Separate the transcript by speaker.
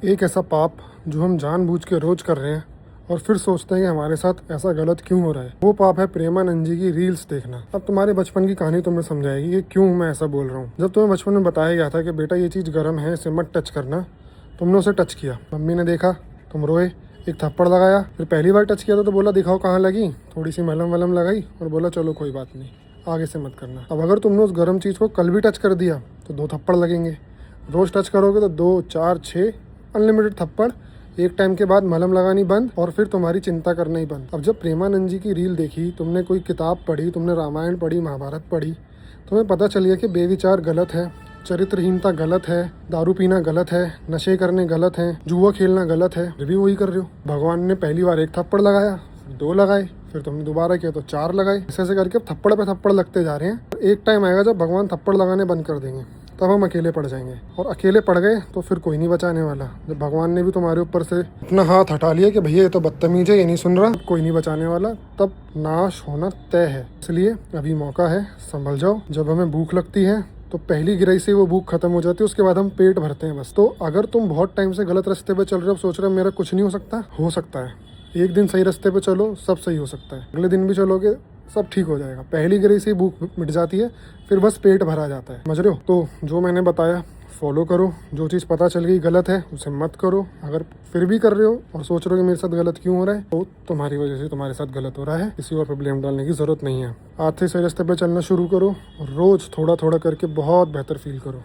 Speaker 1: एक ऐसा पाप जो हम जानबूझ के रोज कर रहे हैं और फिर सोचते हैं कि हमारे साथ ऐसा गलत क्यों हो रहा है, वो पाप है प्रेमानंद जी की रील्स देखना। अब तुम्हारे बचपन की कहानी तुम्हें समझाएगी कि क्यों मैं ऐसा बोल रहा हूँ। जब तुम्हें बचपन में बताया गया था कि बेटा ये चीज़ गर्म है, इसे मत टच करना, तुमने उसे टच किया, मम्मी ने देखा, तुम रोए, एक थप्पड़ लगाया। फिर पहली बार टच किया तो बोला दिखाओ कहाँ लगी, थोड़ी सी मलम वलम लगाई और बोला चलो कोई बात नहीं, आगे से मत करना। अब अगर तुमने उस गर्म चीज़ को कल भी टच कर दिया तो 2 थप्पड़ लगेंगे, रोज़ टच करोगे तो 2, 4, 6 अनलिमिटेड थप्पड़। एक टाइम के बाद मलहम लगानी बंद और फिर तुम्हारी चिंता करना ही बंद। अब जब प्रेमानंद जी की रील देखी, तुमने कोई किताब पढ़ी, तुमने रामायण पढ़ी, महाभारत पढ़ी, तुम्हें पता चल गया कि बेविचार गलत है, चरित्रहीनता गलत है, दारू पीना गलत है, नशे करने गलत है, जुआ खेलना गलत है, फिर भी वही कर रहे हो। भगवान ने पहली बार 1 थप्पड़ लगाया, फिर 2 लगाए, फिर तुमने दोबारा किया तो 4 लगाए। ऐसे करके अब थप्पड़ पे थप्पड़ लगते जा रहे हैं। एक टाइम आएगा जब भगवान थप्पड़ लगाने बंद कर देंगे, तब हम अकेले पड़ जाएंगे, और अकेले पड़ गए तो फिर कोई नहीं बचाने वाला। जब भगवान ने भी तुम्हारे ऊपर से अपना हाथ हटा लिया कि भैया ये तो बदतमीज है, ये नहीं सुन रहा, कोई नहीं बचाने वाला, तब नाश होना तय है। इसलिए अभी मौका है, संभल जाओ। जब हमें भूख लगती है तो पहली गिराई से वो भूख खत्म हो जाती है, उसके बाद हम पेट भरते हैं बस। तो अगर तुम बहुत टाइम से गलत रास्ते पे चल रहे हो, सोच रहे हो मेरा कुछ नहीं हो सकता है। एक दिन सही रास्ते पे चलो, सब सही हो सकता है। अगले दिन भी चलोगे, सब ठीक हो जाएगा। पहली गिराई से ही भूख मिट जाती है, फिर बस पेट भरा जाता है। समझ रहे हो? तो जो मैंने बताया फॉलो करो। जो चीज़ पता चल गई गलत है उसे मत करो। अगर फिर भी कर रहे हो और सोच रहे हो कि मेरे साथ गलत क्यों हो रहा है, तो तुम्हारी वजह से तुम्हारे साथ गलत हो रहा है, किसी और पर ब्लेम डालने की ज़रूरत नहीं है। आज से सही रास्ते पे चलना शुरू करो और रोज़ थोड़ा थोड़ा करके बहुत बेहतर फील करो।